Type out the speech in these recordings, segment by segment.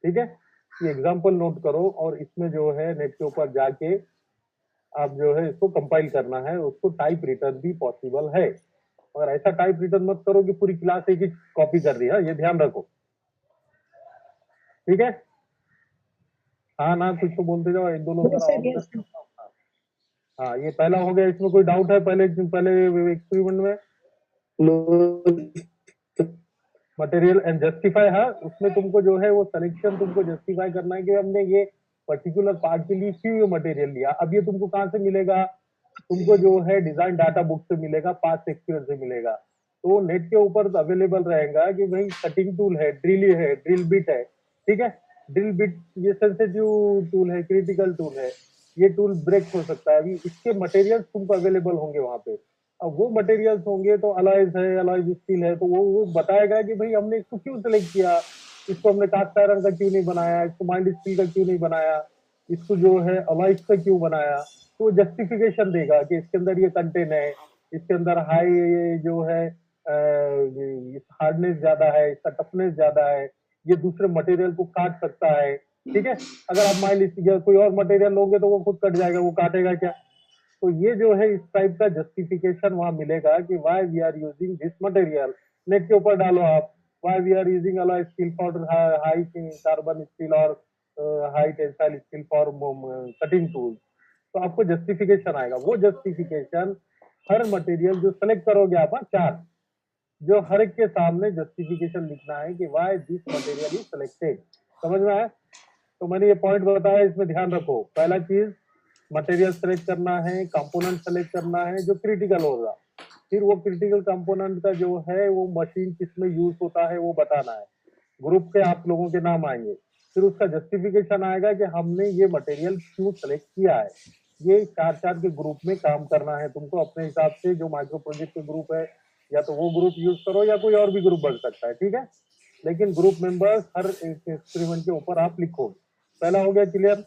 ठीक है, ये एग्जाम्पल नोट करो और इसमें जो है नेट के ऊपर जाके आप जो है इसको कंपाइल करना है, उसको टाइप रिटर्न भी पॉसिबल है। और ऐसा टाइप रिटर्न मत करो कि पूरी क्लास एक ही कॉपी कर रही है, ये ध्यान रखो। ठीक है, हाँ ना, कुछ तो बोलते जाओ, एक दो लोग Yes, जरा sir. ऑन Yes, कर। sir. हाँ, ये पहला हो गया, इसमें कोई डाउट है पहले एक्सपेरिमेंट में? मटेरियल एंड जस्टिफाई, हाँ, उसमें तुमको जो है वो सिलेक्शन तुमको जस्टिफाई करना है कि हमने ये पर्टिकुलर पार्ट के लिए क्यों ये मटेरियल लिया। अब ये तुमको कहाँ से मिलेगा? तुमको जो है डिजाइन डाटा बुक से मिलेगा, पास्ट एक्सपीरियंस से मिलेगा। तो वो नेट के ऊपर अवेलेबल रहेगा कि भाई कटिंग टूल है, ड्रिल बिट है, ठीक है। ड्रिल बिट ये सेंसिटिव टूल है, क्रिटिकल टूल है, ये टूल ब्रेक हो सकता है। अभी इसके मटेरियल्स तुमको अवेलेबल होंगे वहां पे। अब वो मटेरियल्स होंगे तो अलॉयज है, अलॉयज स्टील है, तो वो बताएगा कि भाई हमने इसको क्यों सिलेक्ट किया, इसको हमने कास्ट आयरन का क्यों नहीं बनाया, इसको माइल्ड स्टील का क्यों नहीं बनाया, इसको जो है अलॉयज का क्यों बनाया। तो जस्टिफिकेशन देगा कि इसके अंदर ये कंटेंट है, इसके अंदर हाई जो है हार्डनेस ज्यादा है, इसका टफनेस ज्यादा है, ये दूसरे मटेरियल को काट सकता है। ठीक है, अगर आप माइल्ड कोई और मटेरियल लोगे तो वो खुद कट जाएगा, वो काटेगा क्या? तो ये जो है इस टाइप का जस्टिफिकेशन वहां मिलेगा कि why we are using this material. Net के ऊपर डालो आप, why we are using alloy steel for high carbon steel और high tensile steel for cutting tool. तो आपको जस्टिफिकेशन आएगा। वो जस्टिफिकेशन हर मटेरियल जो सेलेक्ट करोगे आप, चार, जो हर एक के सामने जस्टिफिकेशन लिखना है कि why this material is selected. समझ में आया? तो मैंने ये पॉइंट बताया, इसमें ध्यान रखो। पहला चीज मटेरियल सेलेक्ट करना है, कंपोनेंट सेलेक्ट करना है जो क्रिटिकल होगा। फिर वो क्रिटिकल कंपोनेंट का जो है वो मशीन किसमें यूज होता है वो बताना है। ग्रुप के आप लोगों के नाम आएंगे, फिर उसका जस्टिफिकेशन आएगा कि हमने ये मटेरियल क्यों सेलेक्ट किया है। ये चार चार के ग्रुप में काम करना है तुमको अपने हिसाब से। जो माइक्रो प्रोजेक्ट के ग्रुप है, या तो वो ग्रुप यूज करो या कोई और भी ग्रुप बन सकता है, ठीक है। लेकिन ग्रुप मेंबर्स हर एक्सपेरिमेंट के ऊपर आप लिखो। पहला हो गया क्लियर,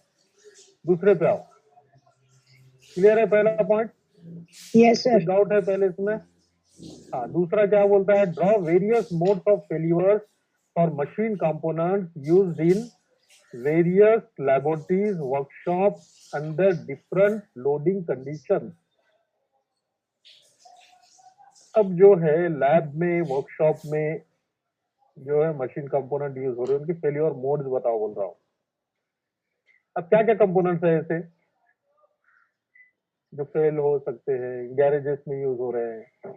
दूसरे पे आओ। क्लियर है पहला पॉइंट? Yes, sir. कुछ डाउट है पहले इसमें? हाँ, दूसरा क्या बोलता है? Draw various modes of failures for machine components used in various laboratories workshop under different loading condition. अब जो है लैब में, वर्कशॉप में जो है मशीन कंपोनेंट यूज हो रहे हैं, उनकी फेल्योर मोड्स बताओ बोल रहा हूँ। अब क्या क्या कंपोनेंट्स है ऐसे जो फेल हो सकते हैं, गैरेजेस में यूज हो रहे हैं?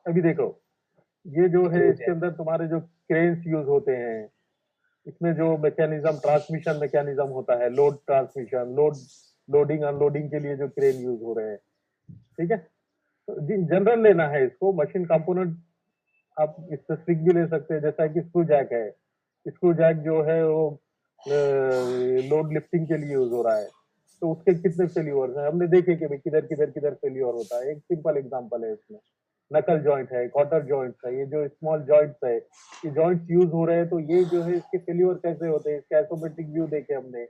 अभी देखो, ये जो है इसके अंदर तुम्हारे जो क्रेन्स यूज होते हैं, इसमें जो मैकेनिज्म, ट्रांसमिशन मैकेनिज्म होता है, लोड ट्रांसमिशन, लोडिंग अनलोडिंग के लिए जो क्रेन यूज हो रहे हैं, ठीक है। तो जनरल लेना है इसको। मशीन कंपोनेंट आप स्पेसिफिक भी ले सकते हैं, जैसा कि स्क्रू जैक है। स्क्रू जैक जो है वो लोड लिफ्टिंग के लिए यूज हो रहा है, तो उसके कितने फेल्यूर है हमने देखे कि भाई किधर किधर किधर फेल्यूर होता है। एक सिंपल एग्जांपल है इसमें, नकल जॉइंट है, क्वार्टर जॉइंट है, ये जो स्मॉल जॉइंट्स है, ये जॉइंट्स यूज हो रहे हैं, तो ये जो है इसके फेल्यूर कैसे होते हैं, इसके आइसोमेट्रिक व्यू देखे हमने।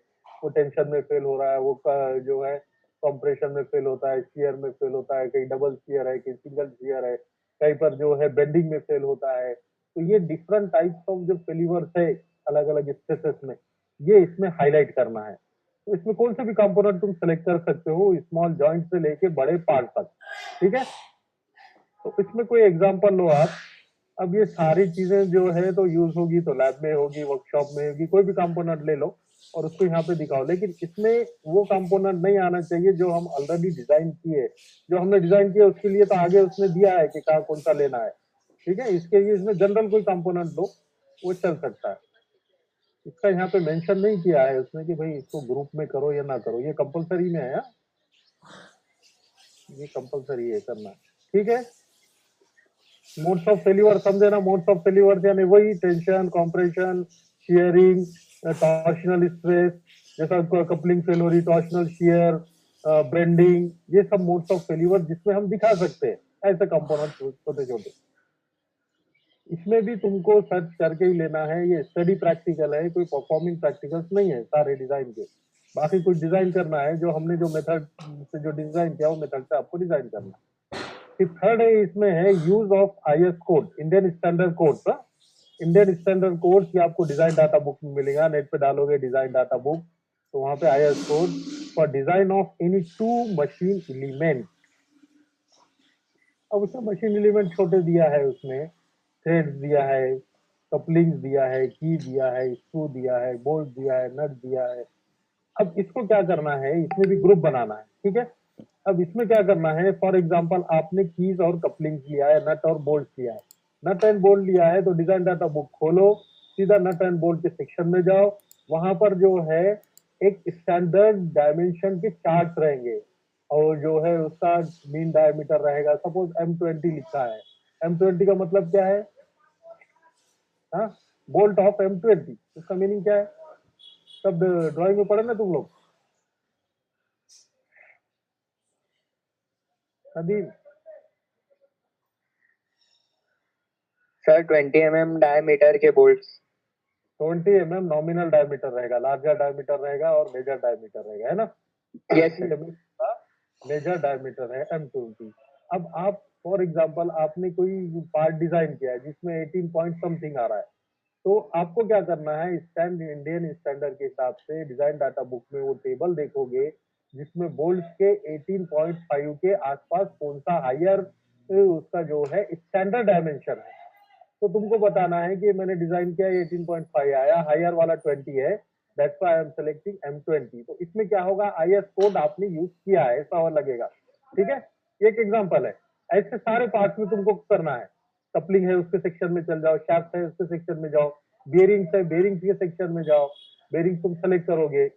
वो टेंशन में फेल हो रहा है, वो जो है कंप्रेशन में फेल होता है, शियर में फेल होता है, कहीं डबल शियर है, कहीं सिंगल शियर है, कहीं पर जो है बेंडिंग में फेल होता है। तो ये डिफरेंट टाइप्स ऑफ जो फेल्यूर्स है अलग अलग स्ट्रेसेस में, ये इसमें हाईलाइट करना है। तो इसमें कौन से भी कंपोनेंट तुम सेलेक्ट कर सकते हो, स्मॉल जॉइंट से लेके बड़े पार्ट तक, ठीक है। तो इसमें कोई एग्जांपल लो आप। अब ये सारी चीजें जो है तो यूज होगी तो लैब में होगी, वर्कशॉप में होगी, कोई भी कंपोनेंट ले लो और उसको यहाँ पे दिखाओ। लेकिन इसमें वो कंपोनेंट नहीं आना चाहिए जो हम ऑलरेडी डिजाइन किए। जो हमने डिजाइन किया उसके लिए तो आगे उसने दिया है कि कहाँ कौन सा लेना है, ठीक है। इसके लिए इसमें जनरल कोई कंपोनेंट लो, वो चल सकता है। इसका यहाँ पे मेंशन नहीं किया है उसने कि भाई इसको ग्रुप में करो या ना करो, ये कंपलसरी में है, ये कंपलसरी है करना, ठीक है। मोड्स ऑफ फेल्यूर समझे ना? मोड्स ऑफ फेल्यूर यानी वही tension, compression, shearing, torsional stress, जैसा कपलिंग फेल हो रही, टॉर्शनल शियर, बेंडिंग, ये सब मोड्स ऑफ फेल्यूर जिसमें हम दिखा सकते हैं ऐसे कंपोनेंट छोटे छोटे। इसमें भी तुमको सर्च करके ही लेना है, ये स्टडी प्रैक्टिकल है, कोई परफॉर्मिंग प्रैक्टिकल्स नहीं है सारे डिजाइन के। बाकी कुछ डिजाइन करना है, जो हमने जो मेथड से जो डिजाइन किया वो मेथड से आपको डिजाइन करना है। फिर थर्ड है, इसमें है use of IS code, Indian standard code का। इंडियन स्टैंडर्ड कोड्स ये आपको डिजाइन डाटा बुक में मिलेगा, नेट पे डालोगे डिजाइन डाटा बुक तो वहां पे IS code for design of any two machine element. अब उसमें मशीन एलिमेंट छोटे दिया है, उसमें थ्रेड्स दिया है, कपलिंग्स दिया है, की दिया है, स्क्रू दिया है, बोल्ट दिया है, नट दिया है। अब इसको क्या करना है, इसमें भी ग्रुप बनाना है, ठीक है। अब इसमें क्या करना है, फॉर एग्जांपल आपने कीज और कपलिंग्स लिया है, नट और बोल्ट लिया है, नट एंड बोल्ट लिया है तो डिजाइन डाटा बुक खोलो, सीधा नट एंड बोल्ट के सेक्शन में जाओ, वहां पर जो है एक स्टैंडर्ड डायमेंशन के चार्ट रहेंगे और जो है उसका मीन डायमीटर रहेगा, सपोज M20 लिखा है, M20 का मतलब क्या है, हाँ, बोल्ट ऑफ M20, उसका मीनिंग क्या है, सब ड्राइंग में पढ़े ना तुम लोग, नदीम। सर 20 mm डायमीटर के बोल्ट्स। 20 mm नॉमिनल डायमीटर रहेगा, लार्जर डायमीटर रहेगा और मेजर डायमीटर रहेगा, है ना। Yes sir. का मेजर डायमीटर है M20। अब आप फॉर एग्जांपल आपने कोई पार्ट डिजाइन किया है जिसमें 18 पॉइंट समथिंग आ रहा है, तो आपको क्या करना है, इंडियन स्टैंडर्ड के हिसाब से डिजाइन डाटा बुक में वो टेबल देखोगे जिसमें बोल्ट के 18.5 के आसपास कौन सा हायर उसका जो है स्टैंडर्ड डायमेंशन है, तो तुमको बताना है कि मैंने डिजाइन किया 18.5 आया, हायर वाला 20 है, that's why I am selecting M20। तो इसमें क्या होगा, आईएस कोड आपने यूज किया है ऐसा और लगेगा, ठीक है। एक एग्जांपल है, ऐसे सारे पार्ट्स में तुमको करना है, कपलिंग है उसके सेक्शन में चल जाओ, शाफ्ट है उसके सेक्शन में जाओ, बेरिंग्स है बेरिंग्स के सेक्शन में जाओ, बेरिंग तुम सेलेक्ट करोगे।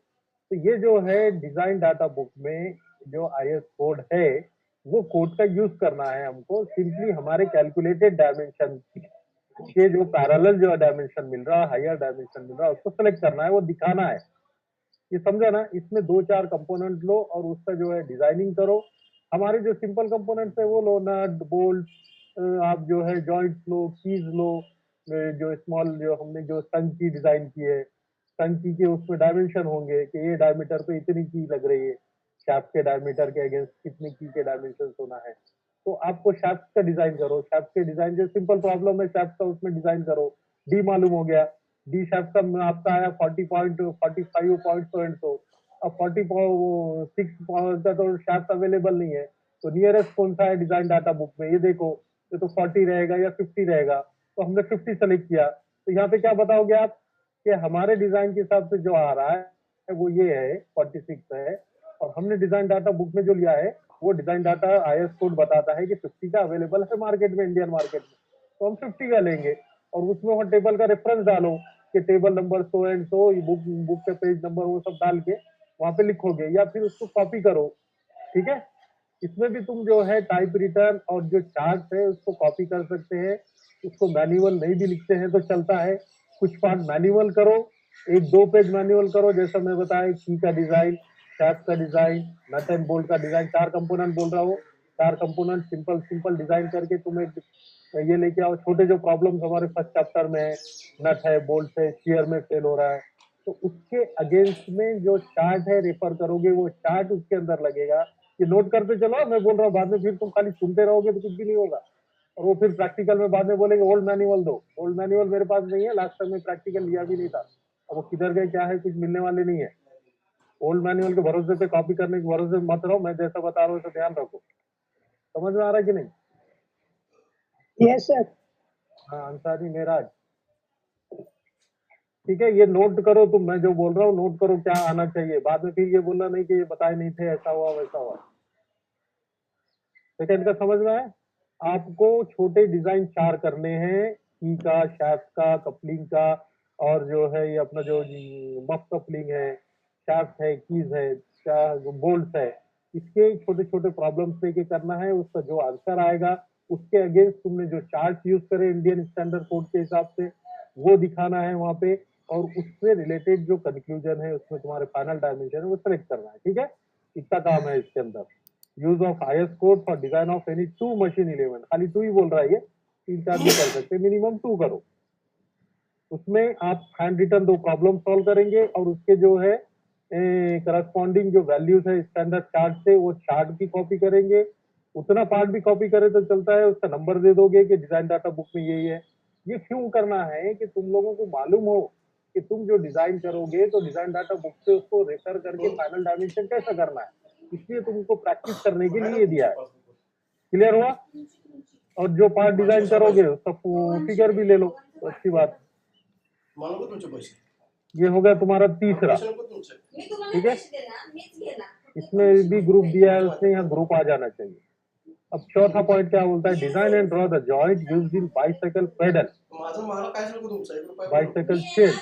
तो ये जो है डिजाइन डाटा बुक में जो आईएस कोड है वो कोड का यूज करना है हमको, सिंपली हमारे कैलकुलेटेड डायमेंशन के जो पैरेलल जो डायमेंशन मिल रहा है, हायर डायमेंशन मिल रहा है, उसको सेलेक्ट करना है, वो दिखाना है, ये समझा ना। इसमें 2-4 कंपोनेंट लो और उसका जो है डिजाइनिंग करो। हमारे जो सिंपल कंपोनेंट्स है वो लो, नट बोल्ट, आप जो है जॉइंट्स लो, कीज लो, जो स्मॉल जो हमने जो संग की डिजाइन की है, संग की के उसमें डायमेंशन होंगे कि ये डायमीटर पे इतनी की लग रही है, शाफ्ट के डायमीटर के अगेंस्ट कितनी की के डायमेंशन होना है। तो आपको शाफ्ट का डिजाइन करो, शाफ्ट के डिजाइन जो सिंपल प्रॉब्लम है शाफ्ट का उसमें डिजाइन करो, डी मालूम हो गया, डी शाफ्ट का आपका आया 40.45 पॉइंट सो एंड सो। अब 46 का तो शाफ्ट अवेलेबल नहीं है, तो नियरेस्ट कौन सा है डिजाइन डाटा बुक में, ये देखो, ये तो 40 रहेगा या 50 रहेगा, तो हमने 50 सेलेक्ट किया। तो यहाँ पे क्या बताओगे आप कि हमारे डिजाइन के हिसाब से जो आ रहा है वो ये है 46 है, और हमने डिजाइन डाटा बुक में जो लिया है वो डिजाइन डाटा आईएस कोड बताता है कि 50 का अवेलेबल है मार्केट में, इंडियन मार्केट में, तो हम 50 का लेंगे। और उसमें वो टेबल का रेफरेंस डालो कि table number so and so, book के पेज नंबर वो सब डाल के वहां पे लिखोगे, या फिर उसको कॉपी करो, ठीक है। इसमें भी तुम जो है टाइप रिटर्न और जो चार्ट है उसको कॉपी कर सकते हैं, उसको मैनुअल नहीं भी लिखते हैं तो चलता है, कुछ पार्ट मैनुअल करो, 1-2 पेज मैनुअल करो, जैसा मैं बताया की का डिजाइन, शाफ्ट का डिजाइन, नट एंड बोल्ट का डिजाइन, 4 कंपोनेंट बोल रहा हूँ, 4 कंपोनेंट सिंपल सिंपल डिजाइन करके तुम एक ये लेके आओ। छोटे जो प्रॉब्लम्स हमारे फर्स्ट चैप्टर में है, नट है बोल्ट है शेयर में फेल हो रहा है, तो उसके अगेंस्ट में जो चार्ट है रेफर करोगे, वो चार्ट उसके अंदर लगेगा, ये नोट करते चलो, मैं बोल रहा हूँ, बाद में फिर तुम खाली सुनते रहोगे तो कुछ भी नहीं होगा। और वो फिर प्रैक्टिकल में बाद में बोलेंगे ओल्ड मैनुअल दो, ओल्ड मैनुअल मेरे पास नहीं है, लास्ट टाइम में प्रैक्टिकल लिया भी नहीं था, अब वो किधर गए क्या है कुछ मिलने वाले नहीं है। ओल्ड मैनुअल के भरोसे पे कॉपी करने के भरोसे मत रहो, मैं जैसा बता रहा हूँ तो ध्यान रखो। समझ में आ रहा है कि नहीं? Yes sir. हाँ अंसारी मेराज, ठीक है, ये नोट करो तुम, मैं जो बोल रहा हूँ नोट करो क्या आना चाहिए, बाद में फिर ये बोलना नहीं कि ये बताए नहीं थे, ऐसा हुआ वैसा हुआ। सेकंड का समझ में आया? आपको छोटे डिजाइन 4 करने हैं, की का, शाफ्ट का, कपलिंग का, और जो है ये अपना जो मफ कपलिंग है, शाफ्ट है, कीज है, बोल्ट है, इसके छोटे छोटे प्रॉब्लम्स लेके करना है। उसका जो आंसर आएगा उसके अगेंस्ट तुमने जो चार्ट यूज करे इंडियन स्टैंडर्ड कोड के हिसाब से वो दिखाना है वहां पे, और उससे रिलेटेड जो कंक्लूजन है उसमें तुम्हारे फाइनल डायमेंशन है वो सिलेक्ट करना है, ठीक है। इतना काम है इसके अंदर। Use of IS code for design of any 2 machine element, खाली 2 ही बोल रहा है, ये 3-4 भी कर सकते, मिनिमम 2 करो। उसमें आप हैंड रिटन 2 प्रॉब्लम सॉल्व करेंगे और उसके जो है करस्पॉन्डिंग जो वैल्यूज है स्टैंडर्ड चार्ट से वो चार्ट की कॉपी करेंगे, उतना पार्ट भी कॉपी करे तो चलता है, उसका नंबर दे दोगे कि डिजाइन डाटा बुक में यही है, ये क्यों करना है कि तुम लोगों को मालूम हो कि तुम जो डिजाइन करोगे तो डिजाइन डाटा बुक से उसको रेफर करके फाइनल डायमेंशन कैसा करना है, इसलिए तुमको प्रैक्टिस करने के लिए दिया है। क्लियर हुआ? और जो पार्ट डिजाइन करोगे उसका फिगर भी ले लो, तो अच्छी बात। ये हो गया तुम्हारा तीसरा, ठीक है। इसमें भी ग्रुप दिया है उसने, यहाँ ग्रुप आ जाना चाहिए। अब चौथा पॉइंट क्या बोलता है, design and draw the joint used in bicycle pedal, bicycle chain,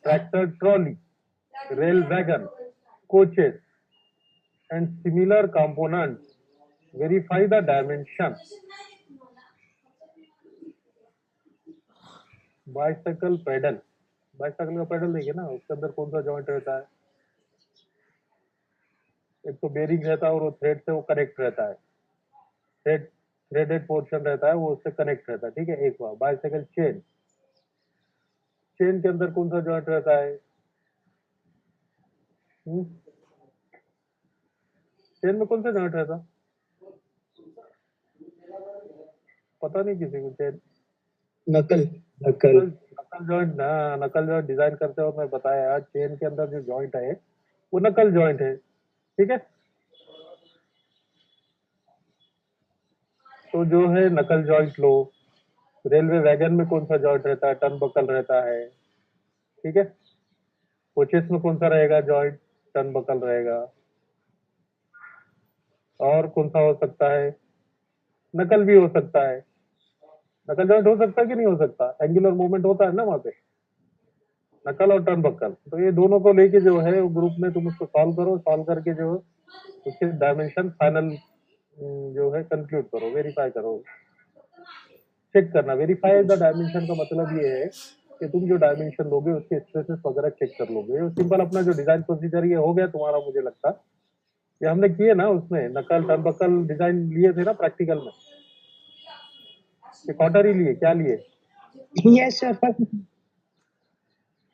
tractor trolley, rail wagon, coaches and similar components, verify the dimension. Bicycle pedal, bicycle का पेडल देखिए ना, उसके अंदर कौन सा जॉइंट रहता है, एक तो बेरिंग रहता है और वो थ्रेड से वो कनेक्ट रहता है, थ्रेडेड पोर्शन रहता है वो उससे कनेक्ट रहता है, ठीक है। एक बार बाइसाइकिल चेन, चेन के अंदर कौन सा जॉइंट रहता है, चेन में कौन सा जॉइंट रहता, पता नहीं किसी को। चेन नकल नकल जॉइंट ना, नकल जॉइंट डिजाइन करते वक्त मैं बताया, चेन के अंदर जो जॉइंट है वो नकल जॉइंट है, ठीक है। तो जो है नकल जॉइंट लो। रेलवे वैगन में कौन सा जॉइंट रहता है, टर्न बकल रहता है, ठीक है। कोचेस में कौन सा रहेगा जॉइंट, टर्न बकल रहेगा। और कौन सा हो सकता है, नकल भी हो सकता है। नकल जॉइंट हो सकता है कि नहीं हो सकता, एंगुलर मूवमेंट होता है ना वहां पे, नकल और टर्न बकल। तो ये दोनों को लेके जो है ग्रुप में तुम उसको सॉल्व करो, सॉल्व करके जो उसके डायमेंशन फाइनल जो है कंक्लूड करो, वेरीफाई करो, चेक करना। वेरीफाई द डायमेंशन का मतलब ये है कि तुम जो डायमेंशन लोगे उसके स्ट्रेसेस वगैरह चेक कर लोगे। सिंपल अपना जो डिजाइन प्रोसीजर ये हो गया तुम्हारा, मुझे लगता ये हमने किए ना, उसमें नकल टर्न बकल डिजाइन लिए थे ना प्रैक्टिकल में, क्वार्टर ही लिए, क्या लिए, Yes, sir.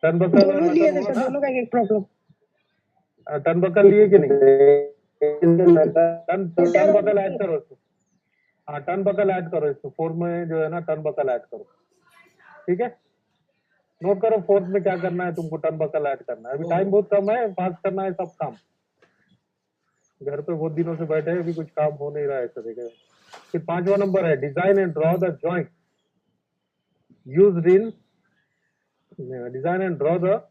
टर्न बकल दोनों लिए थे सर, दोनों का एक प्रॉब्लम। टर्न बकल लिए कि नहीं, टर्न बकल ऐड करो इसको, हाँ टर्न बकल ऐड करो इसको, फोर्थ में जो है ना टर्न बकल ऐड करो, ठीक है। नोट करो फोर्थ में क्या करना है तुमको, टर्न बकल ऐड करना है। अभी टाइम बहुत कम है, फास्ट करना है सब काम, घर पे बहुत दिनों से बैठे हैं, अभी कुछ काम हो नहीं रहा है ऐसा देखेगा। फिर 5वां नंबर है, design and draw the joint used in, design and draw the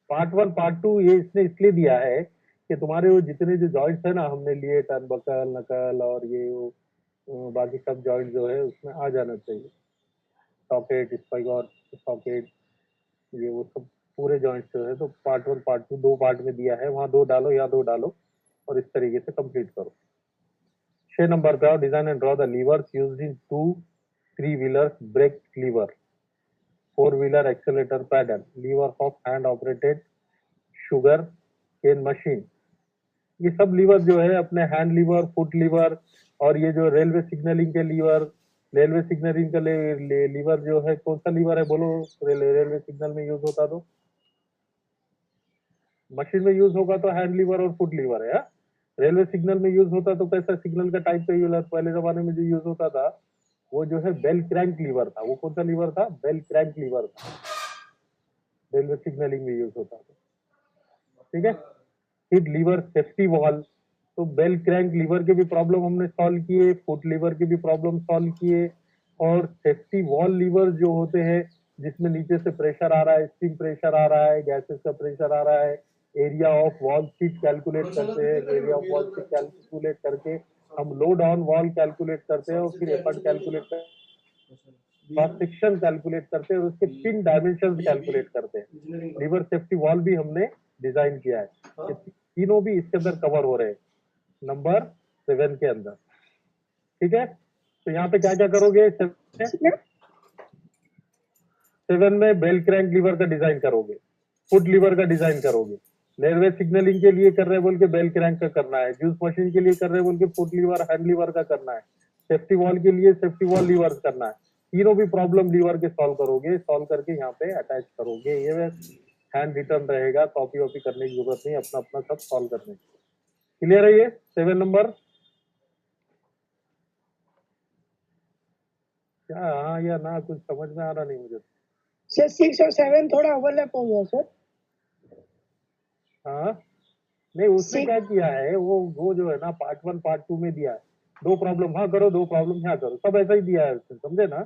part 1 part 2, ये इसने इसलिए दिया है कि तुम्हारे वो जितने जो जॉइंट्स है ना हमने लिए, टर्न बकल नकल और ये वो बाकी सब जॉइंट जो है उसमें आ जाना चाहिए, सॉकेट स्पाइगॉट सॉकेट ये वो सब पूरे जॉइंट्स जो है। तो पार्ट 1 पार्ट 2 दो पार्ट में दिया है, वहां 2 डालो या 2 डालो और इस तरीके से कंप्लीट करो। 6 नंबर पे आओ, design and draw the levers used in 2 3 wheelers brake lever, 4 wheeler accelerator pedal, lever of hand operated sugar cane machine. ये सब लीवर जो है अपने हैंड लीवर, फुट लीवर और ये जो रेलवे सिग्नलिंग के लीवर, रेलवे सिग्नलिंग का लीवर जो है कौन सा लीवर है बोलो, रेलवे सिग्नल में यूज होता तो, मशीन में यूज होगा तो हैंड लीवर और फुट लीवर है। रेलवे सिग्नल में यूज होता तो कैसा सिग्नल का टाइप का यूज, पहले जमाने में जो यूज होता था वो जो है बेल क्रैंक लीवर था। वो कौन सा लीवर था, बेल क्रैंक लीवर था, रेलवे सिग्नलिंग में यूज होता था, ठीक है। फिर लीवर सेफ्टी वॉल, तो बेल क्रैंक लीवर के भी प्रॉब्लम हमने सॉल्व किए, फुट लीवर के भी प्रॉब्लम सॉल्व किए, और सेफ्टी वॉल लीवर जो होते हैं जिसमें नीचे से प्रेशर आ रहा है, स्टीम प्रेशर आ रहा है, गैसेस का प्रेशर आ रहा है, area of wall sheet calculate करते हैं, area of wall sheet calculate करके हम लोड ऑन वॉल कैलकुलेट करते हैं और फिर एफर्ट कैलकुलेट करते हैं, क्रॉस सेक्शन कैलकुलेट करते हैं और उसके पिन डायमेंशन कैलकुलेट करते हैं। लीवर सेफ्टी वॉल भी हमने डिजाइन किया है, तीनों भी इसके अंदर कवर हो रहे हैं नंबर 7 के अंदर, ठीक है। तो यहाँ पे क्या क्या करोगे, 7 में बेल क्रैंक लीवर का डिजाइन करोगे, फुट लीवर का डिजाइन करोगे, रेलवे सिग्नलिंग के लिए कर रहे बोल के बेल क्रैंक का करना है, जूस मशीन के लिए कर रहे बोल के फुट लीवर हैंड लीवर का करना है, सेफ्टी वॉल के लिए सेफ्टी वॉल लीवर करना है। तीनों भी प्रॉब्लम लीवर के सॉल्व करोगे, सॉल्व करके यहाँ पे अटैच करोगे। ये हैंड रिटर्न रहेगा, कॉपी वॉपी करने की जरूरत नहीं, अपना अपना सब सॉल्व करने की, क्लियर है ये 7 नंबर? क्या हाँ या ना, कुछ समझ में आ रहा नहीं मुझे। सर 6 और 7 थोड़ा ओवरलैप हो गया सर। हाँ नहीं, उसने Six- क्या किया है, वो जो है ना पार्ट 1 पार्ट 2 में दिया है, 2 प्रॉब्लम वहां करो, 2 प्रॉब्लम यहाँ करो, सब ऐसा ही दिया है उसने, समझे ना?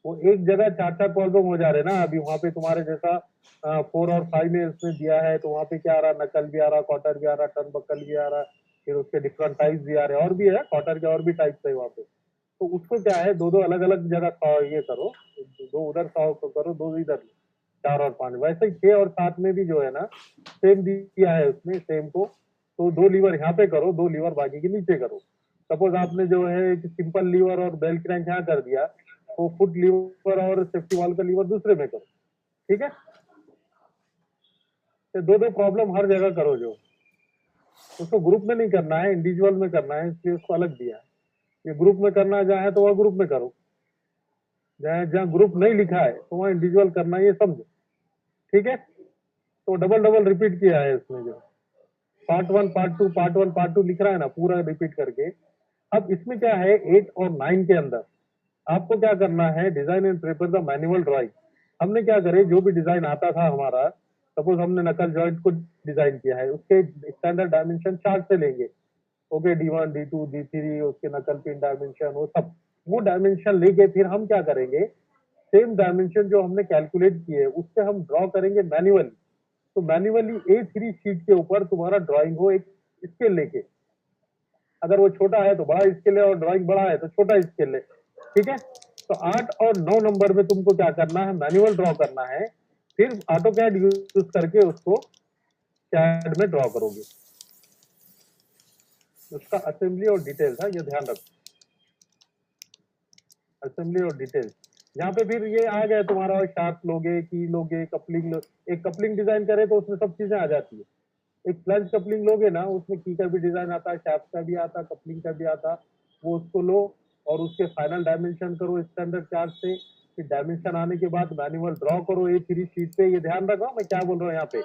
वो एक जगह 4 प्रॉब्लम हो जा रहे ना। अभी वहां पे तुम्हारे जैसा 4 और 5 में उसने दिया है, तो वहां पे क्या आ रहा, नकल भी आ रहा, क्वार्टर भी आ रहा, टर्न बकल भी आ रहा, फिर उसके डिफरेंट टाइप्स भी आ रहे, और भी है क्वार्टर के, और भी टाइप्स है वहाँ पे। तो उसको क्या है, 2 अलग अलग जगह ये करो, 2 उधर 100 को करो, 2 इधर, 4 और 5 वैसे ही 6 और 7 में भी जो है ना सेम दिया है उसने, सेम को। तो 2 लीवर यहाँ पे करो, 2 लीवर बाकी के नीचे करो। सपोज आपने जो है एक सिंपल लीवर और बेल्ट क्रैंक यहाँ कर दिया, तो फुट लीवर और सेफ्टी वाल का लीवर दूसरे में करो, ठीक है? तो 2 प्रॉब्लम हर जगह करो। जो उसको ग्रुप में नहीं करना है, इंडिविजुअल में करना है, इसलिए उसको अलग दिया है। ये ग्रुप में करना जहाँ है तो वह ग्रुप में करो, जहाँ जहाँ ग्रुप नहीं लिखा है तो वहाँ इंडिविजुअल करना, ये समझो, ठीक है? तो डबल डबल रिपीट किया है इसमें, जो पार्ट 1 पार्ट 2 पार्ट 1 पार्ट 2 लिख रहा है ना, पूरा रिपीट करके। अब इसमें क्या है, 8 और 9 के अंदर आपको क्या करना है, design and prepare the manual drawing. हमने क्या करे, जो भी डिजाइन आता था हमारा, सपोज हमने नकल जॉइंट को डिजाइन किया है, उसके स्टैंडर्ड डायमेंशन चार्ट से लेंगे, ओके, D1 D2 D3, उसके नकल पिन डायमेंशन, वो डायमेंशन लेके फिर हम क्या करेंगे, सेम डायमेंशन जो हमने कैलकुलेट किए उससे हम ड्रॉ करेंगे मैन्युअली। तो मैन्युअली A3 शीट के ऊपर तुम्हारा ड्राइंग हो एक स्केल लेके, अगर वो छोटा है तो बड़ा स्केल है, और ड्राइंग बड़ा है तो छोटा स्केल है, ठीक है? तो 8 और 9 नंबर में तुमको क्या करना है, मैनुअल ड्रॉ करना है, फिर ऑटो कैड यूज करके उसको कैड में ड्रॉ करोगे। उसका असेंबली और डिटेल था, ये ध्यान रखो, असेंबली और डिटेल। यहाँ पे फिर ये आ गया तुम्हारा, शार्प लोगे, की लोगे, कपलिंग एक कपलिंग डिजाइन करे तो उसमें सब चीजें आ जाती है। एक फ्लैंज कपलिंग लोगे ना, उसमें की का भी डिजाइन आता है, शाफ्ट का भी आता, कपलिंग का भी आता, वो उसको लो और उसके फाइनल डायमेंशन करो स्टैंडर्ड चार्ट से। फिर डायमेंशन आने के बाद मैनुअल ड्रॉ करो A3 शीट पे। ये ध्यान रखो मैं क्या बोल रहा हूँ यहाँ पे,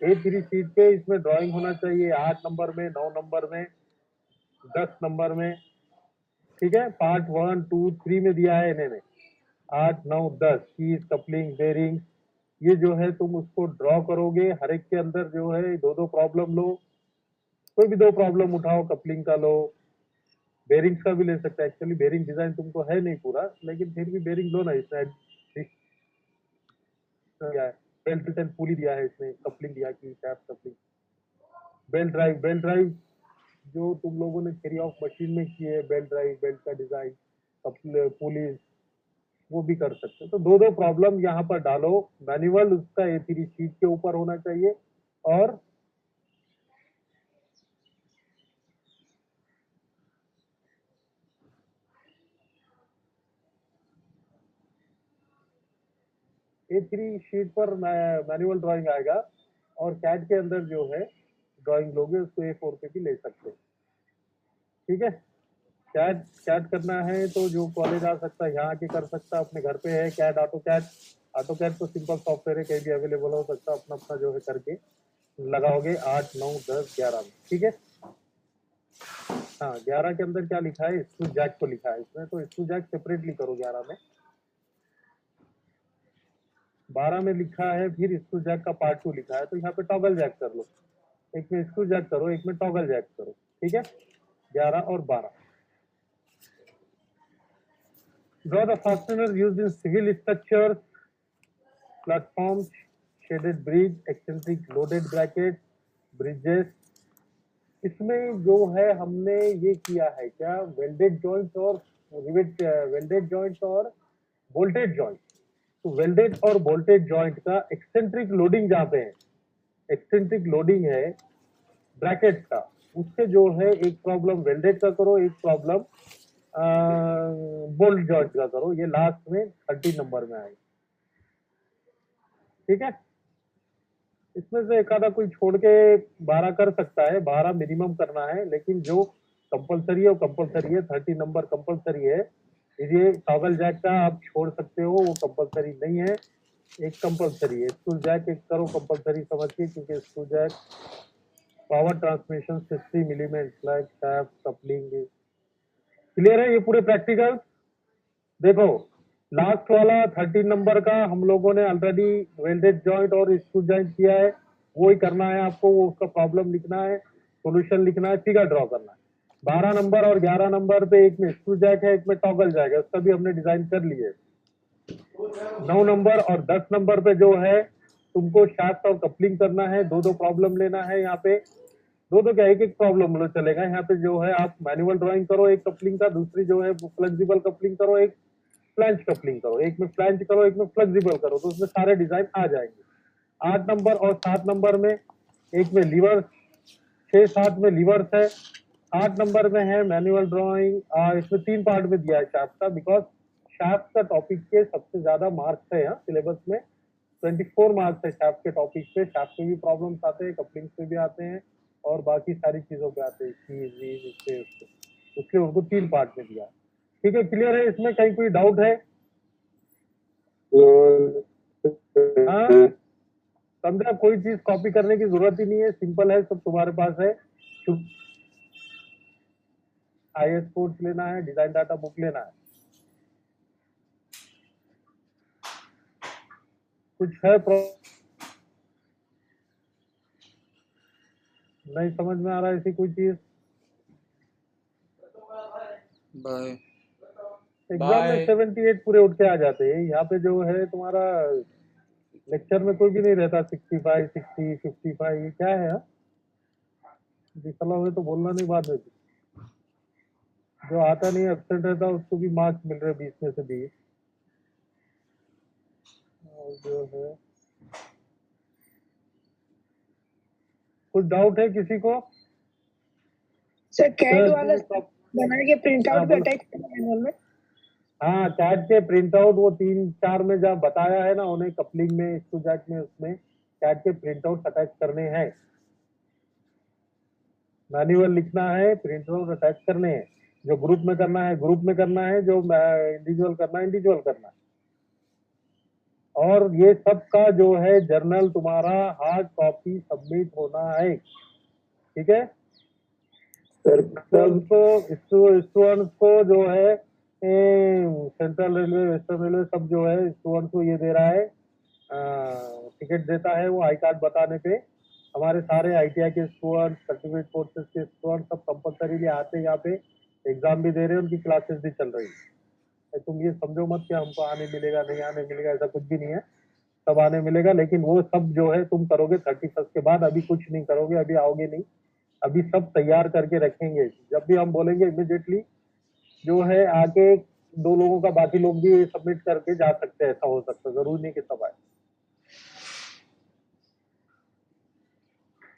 A3 शीट पे इसमें ड्राइंग होना चाहिए 8 नंबर में, 9 नंबर में, 10 नंबर में, ठीक है? पार्ट 1 2 3 में दिया है इन्होंने, 8 9 10 कीज, कपलिंग, बेरिंग, ये जो है तुम उसको ड्रॉ करोगे। हर एक के अंदर जो है 2 प्रॉब्लम लो, कोई भी 2 प्रॉब्लम उठाओ, कपलिंग का लो, बेरिंग्स का भी ले सकता है। एक्चुअली बेरिंग डिजाइन तुमको है नहीं पूरा, लेकिन फिर भी बेरिंग लो ना, इसमें बेल्ट एंड पुली दिया है, इसमें कपलिंग दिया की शाफ्ट कपलिंग। बेल्ट ड्राइव जो तुम लोगों ने थ्योरी ऑफ मशीन में की है, बेल्ट ड्राइव, बेल्ट का डिजाइन, पुलिस, वो भी कर सकते हैं। तो 2 प्रॉब्लम यहाँ पर डालो, मैनुअल उसका A3 शीट के ऊपर होना चाहिए, और A3 शीट पर मैनुअल ड्राइंग आएगा, और कैड के अंदर जो है ड्राइंग लोगे उसको A4 पे भी ले सकते हैं, ठीक है? कैड कैड करना है तो जो कॉलेज आ सकता है यहाँ आके कर सकता है, अपने घर पे है कैड, ऑटो कैड तो सिंपल सॉफ्टवेयर है, कहीं भी अवेलेबल हो सकता है, अपना अपना जो है करके लगाओगे 8 9 10 11 में, ठीक है? हाँ 11 के अंदर क्या लिखा है, स्क्रू जैक को लिखा है इसमें, तो स्क्रू जैक सेपरेटली करो 11 में। 12 में लिखा है फिर स्क्रू जैक का पार्ट 2 लिखा है, तो यहाँ पे टॉगल जैक कर लो, एक में स्क्रू जैक करो, एक में टॉगल जैक करो, ठीक है? 11 और 12। Draw the fasteners used in civil structures, platforms, shaded bridge, eccentric loaded brackets, bridges। इसमें जो है हमने ये किया है क्या, वेल्डेड जॉइंट और रिवेट, वेल्डेड जॉइंट और बोल्टेड जॉइंट। तो वेल्डेड और बोल्टेड जॉइंट का एक्सेंट्रिक लोडिंग जहाँ पे है, एक्सेंट्रिक लोडिंग है ब्रैकेट्स का, उससे जो है एक प्रॉब्लम वेल्डेड का करो, एक प्रॉब्लम बोल्ट जॉइंट का करो, ये लास्ट में 30 नंबर में आएगा, ठीक है? इसमें से एक आधा कोई छोड़ के 12 कर सकता है, 12 मिनिमम करना है, लेकिन जो कंपलसरी है वो कंपलसरी है, 30 नंबर कंपलसरी है। ये टॉगल जैक का आप छोड़ सकते हो, वो कंपलसरी नहीं है, एक कंपलसरी है। स्क्रू जैक एक करो कंपलसरी समझ के, क्योंकि screw jack power transmission system elements like shaft coupling. Clear है ये पूरे प्रैक्टिकल? देखो लास्ट वाला 13 नंबर का हम लोगों ने ऑलरेडी वेल्डेड जॉइंट और स्क्रू जॉइंट किया है, वो ही करना है आपको, वो उसका प्रॉब्लम लिखना है, सॉल्यूशन लिखना है, फिगर ड्रॉ करना है। 12 नंबर और 11 नंबर पे एक में स्क्रू जैक है, एक में टॉगल जैक है, उसका भी हमने डिजाइन कर लिए। 9 नंबर और 10 नंबर पे जो है तुमको शाफ्ट और कपलिंग करना है, दो प्रॉब्लम लेना है यहाँ पे, दो क्या एक प्रॉब्लम लो चलेगा। यहाँ पे जो है आप मैनुअल ड्राइंग करो एक कपलिंग का, दूसरी जो है फ्लेक्सिबल कपलिंग करो, एक फ्लैंज कपलिंग करो, एक में फ्लैंज करो एक में फ्लेक्सिबल करो, तो उसमें सारे डिजाइन आ जाएंगे। 8 नंबर और 7 नंबर में एक में लीवर्स, 6-7 में लीवर्स है, 8 नंबर में है मैनुअल ड्राइंग। इसमें 3 पार्ट में दिया है शाफ्ट का, बिकॉज शाफ्ट का टॉपिक के सबसे ज्यादा मार्क्स है यहाँ सिलेबस में, 24 मार्क्स है शाफ्ट के टॉपिक पे। शाफ्ट पे भी प्रॉब्लम्स आते हैं, कपलिंग पे भी आते हैं और बाकी सारी चीजों पे आते हैं, इसलिए उनको 3 पार्ट में दिया। ठीक है, क्लियर है? इसमें कहीं कोई डाउट है? हाँ समझा, कोई चीज कॉपी करने की जरूरत ही नहीं है, सिंपल है, सब तुम्हारे पास है। IS कोड्स लेना है, डिजाइन डाटा बुक लेना है। कुछ है नहीं समझ में आ रहा है ऐसी कोई चीज? बाय एग्जाम में 78 पूरे उठ के आ जाते हैं। यहाँ पे जो है तुम्हारा लेक्चर में कोई भी नहीं रहता 65, 60, 55, ये क्या है? दिखला हुए तो बोलना नहीं बाद में। जो आता नहीं एब्सेंट रहता उसको भी मार्क्स मिल रहे 20 में से 20। और जो है कुछ डाउट है किसी को? सर कैट वाला बना के प्रिंट आउट भी अटैच करना मैनुअल में? हाँ कैट के प्रिंट आउट वो 3-4 में जब बताया है ना उन्हें, कपलिंग में स्क्रू जैक में, उसमें कैट के प्रिंट आउट अटैच करने हैं। मैनुअल लिखना है, प्रिंट आउट अटैच करने हैं। जो ग्रुप में करना है ग्रुप में करना है, जो इंडिविजुअल करना है इंडिविजुअल करना है। और ये सब का जो है जर्नल तुम्हारा हार्ड कॉपी सबमिट होना है, ठीक है? स्टूडेंट्स को जो है सेंट्रल रेलवे, वेस्टर्न रेलवे सब जो है स्टूडेंट्स को ये दे रहा है, टिकट देता है वो आई कार्ड बताने पे। हमारे सारे ITI के स्टूडेंट, सर्टिफिकेट कोर्सेज के स्टूडेंट सब कंपल्सरीली आते हैं यहाँ पे, एग्जाम भी दे रहे हैं, उनकी क्लासेस भी चल रही है। तुम ये समझो मत कि हमको आने मिलेगा नहीं आने मिलेगा, ऐसा कुछ भी नहीं है, सब आने मिलेगा। लेकिन वो सब जो है तुम करोगे 31 के बाद, अभी कुछ नहीं करोगे, अभी आओगे नहीं, अभी सब तैयार करके रखेंगे। जब भी हम बोलेंगे इमीडिएटली जो है आके 2 लोगों का बाकी लोग भी सबमिट करके जा सकते हैं, ऐसा हो सकता है, जरूरी नहीं कि सब आए।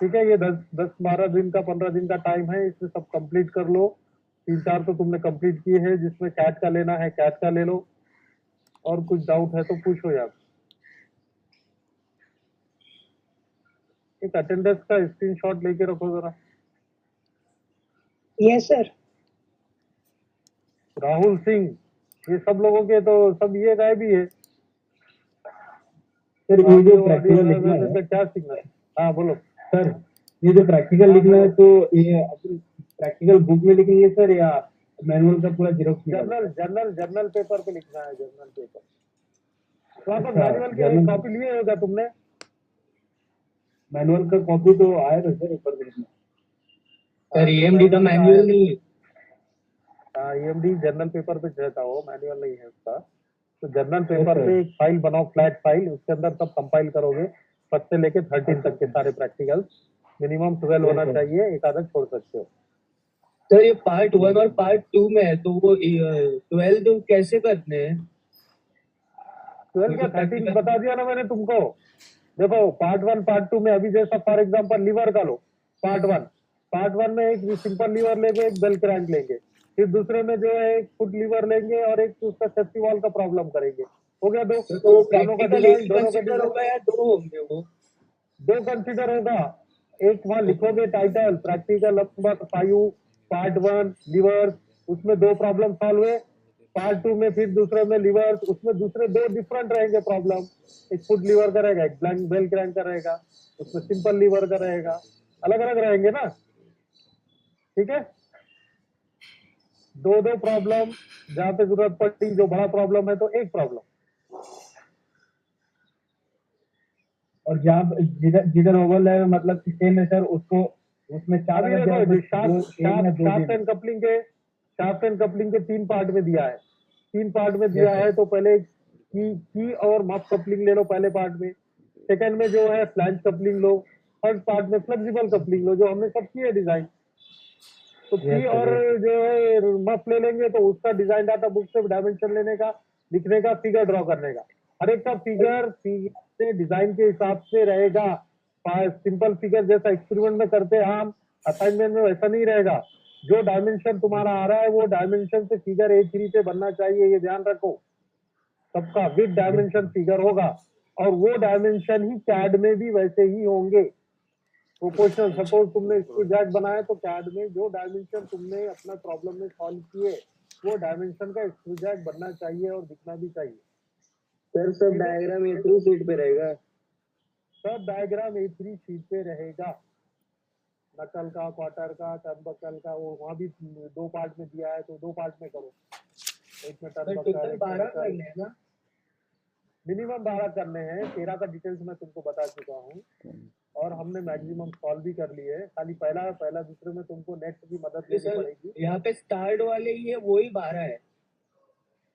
ठीक है, ये 10-12 दिन का 15 दिन का टाइम है, इसमें सब कंप्लीट कर लो। 3-4 तो तुमने कंप्लीट किए हैं, जिसमें कैट का लेना है कैट का ले लो, और कुछ डाउट है तो पूछो यार। एक अटेंडेंस का स्क्रीनशॉट लेके रखो जरा। Yes sir. राहुल सिंह, ये सब लोगों के तो सब ये गायब भी है सर। ये जो प्रैक्टिकल लिखना है क्या सीखना है? हाँ बोलो सर, ये जो प्रैक्टिकल लिखना है तो ये प्रैक्टिकल बुक में लिखेंगे सर या मैनुअल का पूरा जीरोक्स? जर्नल पेपर पे लिखना है, जर्नल पेपर। वहाँ पर मैनुअल की कॉपी लिए होगा तुमने? मैनुअल का कॉपी तो आया था सर ऊपर में सर। EMD का मैनुअल नहीं है। हाँ EMD जर्नल पेपर पे रहता हो, मैनुअल नहीं है उसका। तो जर्नल पेपर पे एक फाइल बनाओ, फ्लैट फाइल, उसके अंदर सब कंपाइल करोगे, फर्स्ट से लेके 13 तक के सारे प्रैक्टिकल। मिनिमम 12 होना चाहिए, एक आधा छोड़ सकते हो। सर ये पार्ट 1 और पार्ट 2 में है, तो वो 12 कैसे करने हैं? 12 का 13 बता दिया ना मैंने तुमको। देखो पार्ट 1 पार्ट 2 में अभी जैसा फॉर एग्जांपल लीवर का लो, पार्ट 1 में एक सिंपल लीवर लेंगे, एक बेल क्रैंक लेंगे, फिर दूसरे में जो है एक फुट लीवर लेंगे और एक उसका सेफ्टी वॉल का प्रॉब्लम करेंगे। हो गया दो। तो प्रैक्टिकल एक कंसीडर होगा या 2 होंगे? वो 2 कंसीडर होगा। एक वहाँ लिखोगे title practical number 5 part 1 lever, उसमें 2 प्रॉब्लम सॉल्व हुए। पार्ट 2 में फिर दूसरे में लीवर, उसमें दूसरे 2 डिफरेंट रहेंगे प्रॉब्लम। एक फुट लीवर का रहेगा, एक ब्लैंक बेल क्रैंक का रहेगा, उसमें सिंपल लीवर का रहेगा। अलग अलग रहेंगे ना, ठीक है। दो दो प्रॉब्लम, जहां पे जरूरत पड़ती, जो बड़ा प्रॉब्लम है तो एक प्रॉब्लम, और जहाँ जिधर जिधर ओवरलैप मतलब सेम है सर, उसको उसमें 4 अभी अगर देखो जाए जो तो एक में 2 शाफ्ट दिन। एंड कपलिंग के 3 पार्ट में दिया है, 3 पार्ट में दिया Yes, sir. है। तो पहले की और मफ कपलिंग ले लो पहले पार्ट में, सेकंड में जो है फ्लैंज कपलिंग लो, थर्ड पार्ट में फ्लेक्सिबल कपलिंग लो, जो हमने सब की है डिजाइन। तो Yes, की sir, और yes. जो है मफ ले लेंगे तो उसका डिजाइन डाटा बुक से डायमेंशन लेने का, लिखने का, फिगर ड्रॉ करने का, हर एक का फिगर से डिजाइन के हिसाब से रहेगा। सिंपल फिगर जैसा एक्सपेरिमेंट में करते हैं हम, असाइनमेंट में वैसा नहीं रहेगा। जो डायमेंशन तुम्हारा आ रहा है वो डायमेंशन से फिगर A3 पे बनना चाहिए, ये ध्यान रखो। सबका विद डायमेंशन फिगर होगा, और वो डायमेंशन ही कैड में भी वैसे ही होंगे, प्रोपोर्शनल। सपोज तुमने इसको जैक बनाया तो कैड में जो डायमेंशन तुमने अपना प्रॉब्लम में सॉल्व किए, वो डायमेंशन का एक्सट्रूजैक बनना चाहिए और दिखना भी चाहिए। सर सब डायग्राम A3 शीट पे रहेगा। सब डायग्राम A3 शीट पे रहेगा, नकल का, क्वार्टर का, टर्नबकल का, वो वहाँ भी 2 पार्ट में दिया है तो 2 पार्ट में करो, एक में सर टर्नबकल, टोटल एक में 12 नकल। करने हैं ना? मिनिमम 12 करने हैं, 13 का डिटेल्स मैं तुमको बता चुका हूँ, और हमने मैक्सिमम सॉल्व भी कर लिए है। खाली पहला दूसरे में तुमको नेट की मदद ये लेनी सर पड़ेगी। यहाँ पे स्टार्ट वाले ही है, वही 12 है,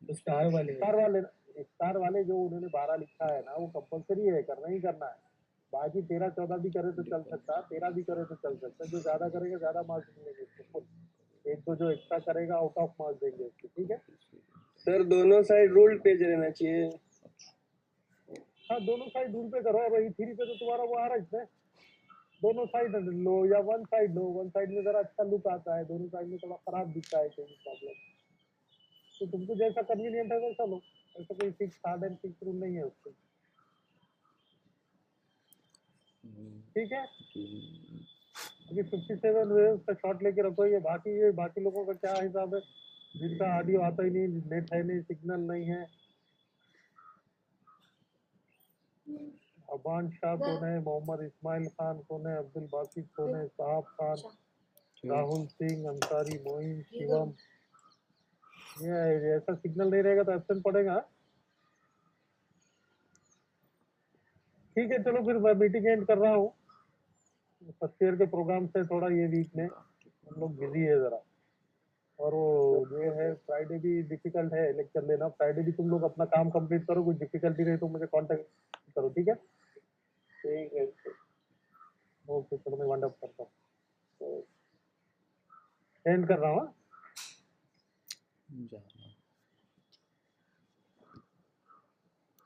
तो स्टार वाले हैं। स्टार वाले जो उन्होंने 12 लिखा है ना, वो कंपलसरी है, करना ही करना है। बाकी 13 14 भी करे तो चल सकता है, 13 भी करे तो चल सकता है। जो ज्यादा करेगा ज्यादा मार्क्स मिलेंगे उसको, एक दो जो एक्स्ट्रा करेगा आउट ऑफ मार्क्स देंगे उसको, ठीक है। सर दोनों साइड रूल्ड पेज रहना चाहिए। हाँ, दोनों साइड रूल पे करो। अब E3 पे तो तुम्हारा वो आ रहा है इसमें, दोनों साइड लो या वन साइड लो। वन साइड में जरा अच्छा लुक आता है, दोनों साइड में थोड़ा खराब दिखता है कोई प्रॉब्लम। तो तुमको जैसा कन्वीनियंट है वैसा लो, ऐसा कोई fix hard and fix rule नहीं है उसको, ठीक है। अभी 57 हुए, उसका शॉट लेके रखो। ये बाकी लोगों का क्या हिसाब है, जिनका ऑडियो आता ही नहीं, नेट है नहीं, सिग्नल नहीं है। अबान शाह कौन है, मोहम्मद इस्माइल खान कौन है, अब्दुल बासित कौन है, साहब खान, राहुल सिंह अंसारी, मोइन, शिवम। ये ऐसा सिग्नल नहीं रहेगा तो एब्सेंट पड़ेगा। ठीक है, चलो फिर मैं मीटिंग एंड कर रहा हूँ। फर्स्ट ईयर के प्रोग्राम से थोड़ा ये वीक में हम लोग बिजी है जरा, और वो जो है फ्राइडे भी डिफिकल्ट है लेक्चर लेना। फ्राइडे भी तुम लोग अपना काम कंप्लीट करो, कुछ डिफिकल्टी रहे तो मुझे कांटेक्ट करो, ठीक है। ठीक है। ओके, चलो मैं वाइंड अप करता हूँ, एंड कर रहा हूँ। हाँ?